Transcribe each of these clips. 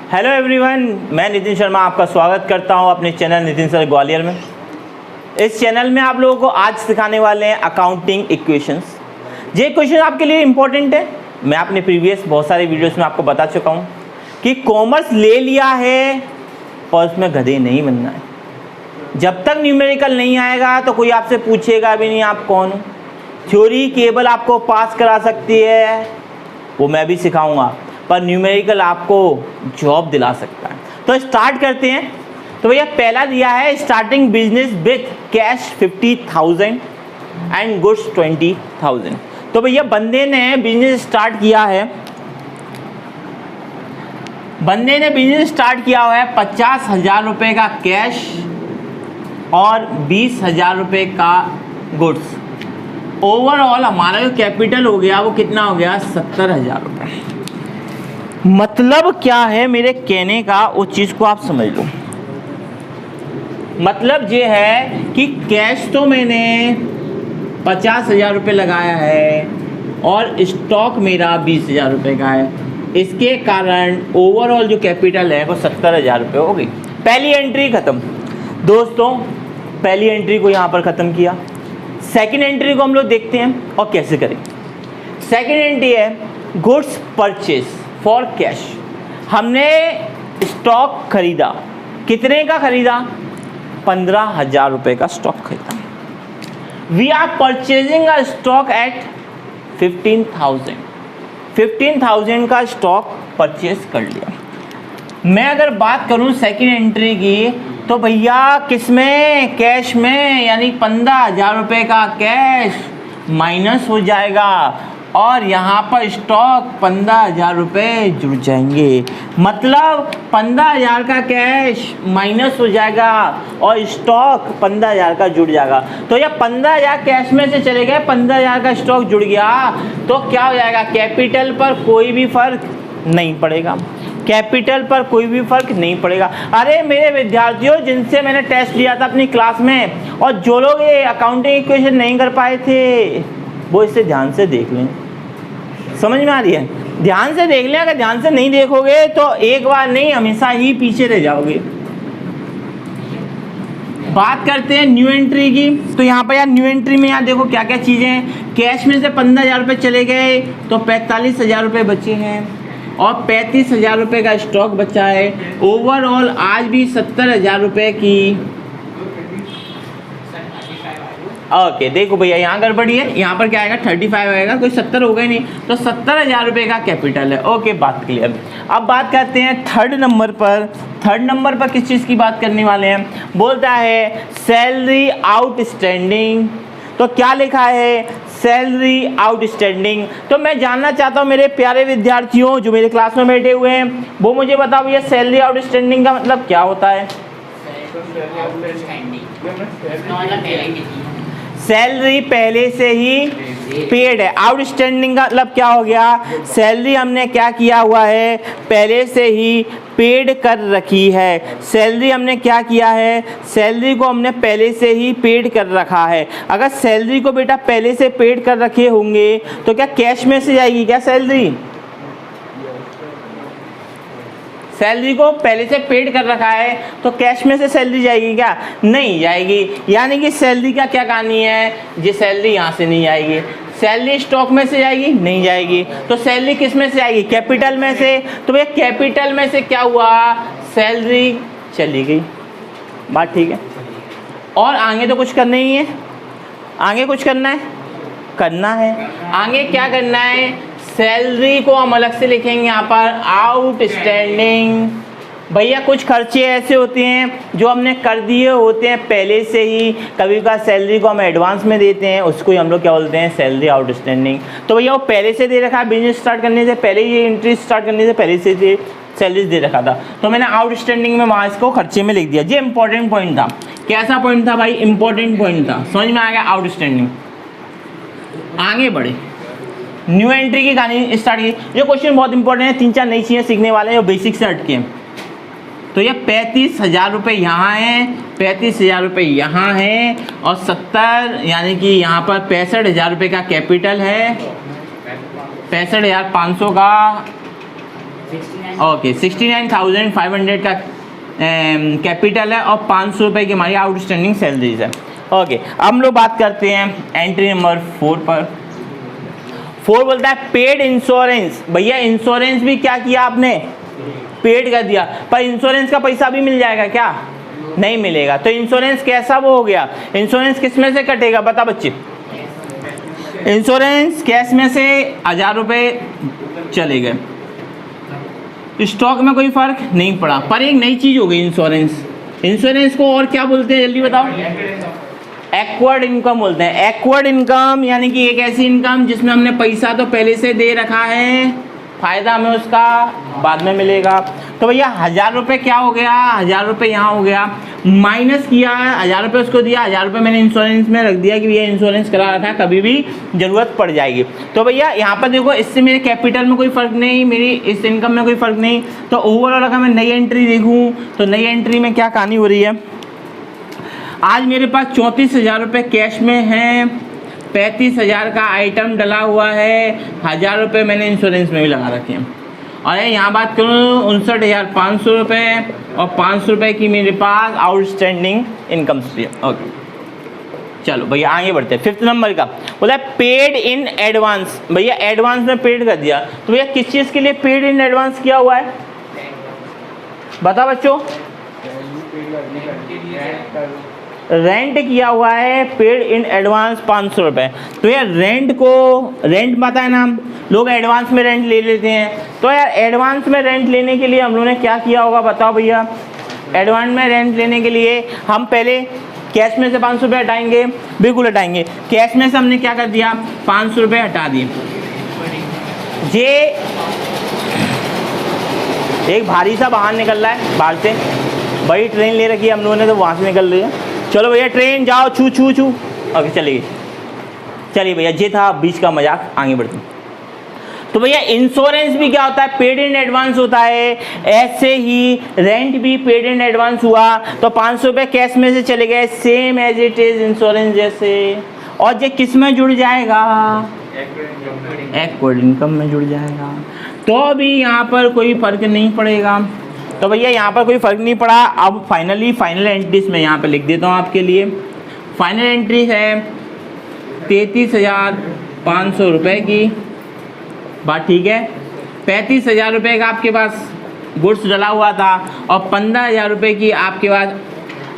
Hello everyone, मैं नितिन शर्मा आपका स्वागत करता हूं अपने चैनल नितिन सर ग्वालियर में। इस चैनल में आप लोगों को आज सिखाने वाले हैं अकाउंटिंग इक्वेशंस। ये क्वेश्चन आपके लिए इंपॉर्टेंट है। मैं अपने प्रीवियस बहुत सारे वीडियोस में आपको बता चुका हूं कि कॉमर्स ले लिया है और उसमें गधे नहीं बनना है। जब तक न्यूमेरिकल नहीं आएगा तो कोई आपसे पूछेगा भी नहीं आप कौन हो। थ्योरी केवल आपको पास करा सकती है, वो मैं भी सिखाऊंगा, पर न्यूमेरिकल आपको जॉब दिला सकता है। तो स्टार्ट करते हैं। तो भैया पहला दिया है starting business with cash 50,000 and goods 20,000। तो भैया बंदे ने बिजनेस स्टार्ट किया है, हुआ है 50,000 रुपये का कैश और 20,000 रुपये का गुड्स। ओवरऑल हमारा जो कैपिटल हो गया वो कितना हो गया? 70,000 रुपये। मतलब क्या है मेरे कहने का, उस चीज़ को आप समझ लो। मतलब ये है कि कैश तो मैंने 50,000 रुपये लगाया है और स्टॉक मेरा 20,000 रुपये का है। इसके कारण ओवरऑल जो कैपिटल है वो 70,000 रुपये हो गई। पहली एंट्री ख़त्म दोस्तों, पहली एंट्री को यहाँ पर ख़त्म किया। सेकंड एंट्री को हम लोग देखते हैं और कैसे करें। सेकंड एंट्री है गुड्स परचेज फॉर कैश। हमने स्टॉक खरीदा, कितने का खरीदा? 15,000 रुपये का स्टॉक खरीदा। We are purchasing a stock at 15,000। 15,000 का स्टॉक परचेज कर लिया। मैं अगर बात करूं सेकंड एंट्री की तो भैया किस में? कैश में, यानी 15,000 रुपये का कैश माइनस हो जाएगा और यहाँ पर स्टॉक 15,000 रुपये जुड़ जाएंगे। मतलब 15,000 का कैश माइनस हो जाएगा और स्टॉक 15,000 का जुड़ जाएगा। तो यह 15,000 कैश में से चले गए, 15,000 का स्टॉक जुड़ गया तो क्या हो जाएगा? कैपिटल पर कोई भी फर्क नहीं पड़ेगा। कैपिटल पर कोई भी फर्क नहीं पड़ेगा। अरे मेरे विद्यार्थियों, जिनसे मैंने टेस्ट लिया था अपनी क्लास में और जो लोग ये अकाउंटिंग इक्वेशन नहीं कर पाए थे वो इसे ध्यान से देख लें। समझ में आ रही है? ध्यान से देख लें। अगर ध्यान से नहीं देखोगे तो एक बार नहीं, हमेशा ही पीछे रह जाओगे। बात करते हैं न्यू एंट्री की। तो यहाँ पर यार न्यू एंट्री में यार देखो क्या क्या चीज़ें हैं। कैश में से 15,000 रुपये चले गए तो 45,000 रुपये बचे हैं और 35,000 रुपये का स्टॉक बचा है। ओवरऑल आज भी 70,000 रुपये की। ओके देखो भैया यहाँ गड़बड़ी है। यहाँ पर क्या आएगा? 35 आएगा, कोई 70 हो गए नहीं, तो 70,000 रुपये का कैपिटल है। ओके बात क्लियर। अब बात करते हैं थर्ड नंबर पर। थर्ड नंबर पर किस चीज़ की बात करने वाले हैं? बोलता है सैलरी आउटस्टैंडिंग। तो क्या लिखा है? Salary outstanding. तो मैं जानना चाहता हूँ मेरे प्यारे विद्यार्थियों जो मेरे क्लास में बैठे हुए हैं, वो मुझे बताओ भैया सैलरी आउटस्टैंडिंग का मतलब क्या होता है? सैलरी पहले से ही पेड है। आउटस्टैंडिंग का मतलब क्या हो गया? सैलरी हमने क्या किया हुआ है? पहले से ही पेड कर रखी है। सैलरी हमने क्या किया है? सैलरी को हमने पहले से ही पेड कर रखा है। अगर सैलरी को बेटा पहले से पेड कर रखे होंगे तो क्या कैश में से जाएगी क्या सैलरी? सैलरी को पहले से पेड कर रखा है तो कैश में से सैलरी जाएगी क्या? नहीं जाएगी। यानी कि सैलरी का क्या कहानी है? ये सैलरी यहाँ से नहीं आएगी। सैलरी स्टॉक में से जाएगी? नहीं जाएगी। तो सैलरी किस में से आएगी? कैपिटल में से। तो भैया कैपिटल में से क्या हुआ? सैलरी चली गई। बात ठीक है। और आगे तो कुछ करना ही है। आगे कुछ करना है? करना है। आगे क्या करना है? सैलरी को हम अलग से लिखेंगे यहाँ पर आउटस्टैंडिंग। भैया कुछ खर्चे ऐसे होते हैं जो हमने कर दिए होते हैं पहले से ही। कभी का सैलरी को हम एडवांस में देते हैं, उसको ही हम लोग क्या बोलते हैं? Salary outstanding. तो भैया वो पहले से दे रखा है, बिजनेस स्टार्ट करने से पहले, ये एंट्री स्टार्ट करने से पहले से सैलरी दे रखा था, तो मैंने आउटस्टैंडिंग में वहाँ इसको खर्चे में लिख दिया। ये इंपॉर्टेंट पॉइंट था। कैसा पॉइंट था भाई? इंपॉर्टेंट पॉइंट था। समझ में आ गया? आउटस्टैंडिंग। आगे बढ़े, न्यू एंट्री की कहानी स्टार्ट की। ये क्वेश्चन बहुत इंपॉर्टेंट है, 3-4 नई चीज़ें सीखने वाले हैं जो बेसिक से हटके हैं। तो ये 35,000 रुपये यहाँ हैं, 35,000 रुपये यहाँ हैं और 70 यानी कि यहाँ पर 65,000 रुपये का कैपिटल है, 65,500 का ओके 69,500 का कैपिटल है और 500 रुपये की हमारी आउटस्टैंडिंग सैलरीज है। ओके, अब हम लोग बात करते हैं एंट्री नंबर 4 पर। 4 बोलता है पेड इंश्योरेंस। भैया इंश्योरेंस भी क्या किया आपने, पेड कर दिया, पर इंश्योरेंस का पैसा भी मिल जाएगा क्या, नहीं मिलेगा। तो इंश्योरेंस कैसा वो हो गया, इंश्योरेंस किस में से कटेगा बता बच्चे, इंश्योरेंस कैश में से 1000 रुपये चले गए, स्टॉक में कोई फर्क नहीं पड़ा, पर एक नई चीज हो गई इंश्योरेंस। इंश्योरेंस को और क्या बोलते हैं जल्दी बताओ, एक्वायर्ड इनकम बोलते हैं। एक्वायर्ड इनकम यानी कि एक ऐसी इनकम जिसमें हमने पैसा तो पहले से दे रखा है, फायदा हमें उसका बाद में मिलेगा। तो भैया 1000 रुपये क्या हो गया, 1000 रुपये यहाँ हो गया, माइनस किया, 1000 रुपये उसको दिया, 1000 रुपये मैंने इंश्योरेंस में रख दिया कि भैया इंश्योरेंस करा रखा है, कभी भी ज़रूरत पड़ जाएगी। तो भैया यहाँ पर देखो, इससे मेरे कैपिटल में कोई फ़र्क नहीं, मेरी इस इनकम में कोई फ़र्क नहीं। तो ओवरऑल अगर मैं नई एंट्री देखूँ तो नई एंट्री में क्या कहानी हो रही है, आज मेरे पास 34,000 रुपये कैश में हैं, 35,000 का आइटम डला हुआ है, 1000 रुपये मैंने इंश्योरेंस में भी लगा रखे हैं। और यहाँ बात करूँ 59,500 रुपये और 500 रुपये की मेरे पास आउटस्टैंडिंग इनकम स्ट्रीम। ओके चलो भैया आगे बढ़ते हैं। 5th नंबर का बोला पेड इन एडवांस। भैया एडवांस में पेड कर दिया, तो भैया किस चीज़ के लिए पेड इन एडवांस किया हुआ है बता बच्चों, रेंट किया हुआ है, पेड इन एडवांस 500 रुपये। तो यार रेंट को, रेंट पता है ना, लोग एडवांस में रेंट ले लेते हैं। तो यार एडवांस में रेंट लेने के लिए हम लोगों ने क्या किया होगा बताओ भैया, एडवांस में रेंट लेने के लिए हम पहले कैश में से 500 रुपये हटाएंगे, बिल्कुल हटाएंगे। कैश में से हमने क्या कर दिया, 500 रुपये हटा दिए। ये एक भारी सा वाहन निकल रहा है बाहर से, बड़ी ट्रेन ले रखी है हम लोगों ने, तो वहाँ से निकल रही है। चलो भैया ट्रेन जाओ, छू छू छू। ओके चलिए भैया, ये था बीच का मजाक, आगे बढ़ते हैं। तो भैया इंश्योरेंस भी क्या होता है, पेड इन एडवांस होता है, ऐसे ही रेंट भी पेड इन एडवांस हुआ। तो 500 रुपये कैश में से चले गए, same as it is insurance जैसे। और ये किस में जुड़ जाएगा, एक्वायर्ड इनकम में जुड़ जाएगा। तो भी यहाँ पर कोई फर्क नहीं पड़ेगा। तो भैया यहाँ पर कोई फ़र्क नहीं पड़ा। अब फाइनल एंट्रीज मैं यहाँ पे लिख देता हूँ आपके लिए। फाइनल एंट्री है 33,500 रुपये की, बात ठीक है। 35,000 रुपये का आपके पास गुड्स डला हुआ था और 15,000 रुपये की आपके पास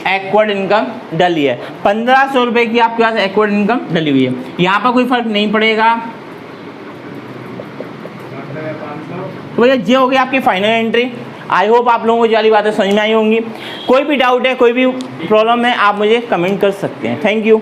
एक्वायर्ड इनकम डली है। 1500 रुपये की आपके पास एक्वायर्ड इनकम डली हुई है, यहाँ पर कोई फ़र्क नहीं पड़ेगा। तो भैया ये हो गई आपकी फाइनल एंट्री। आई होप आप लोगों को ये वाली बातें समझ में आई होंगी। कोई भी डाउट है, कोई भी प्रॉब्लम है, आप मुझे कमेंट कर सकते हैं। Thank you.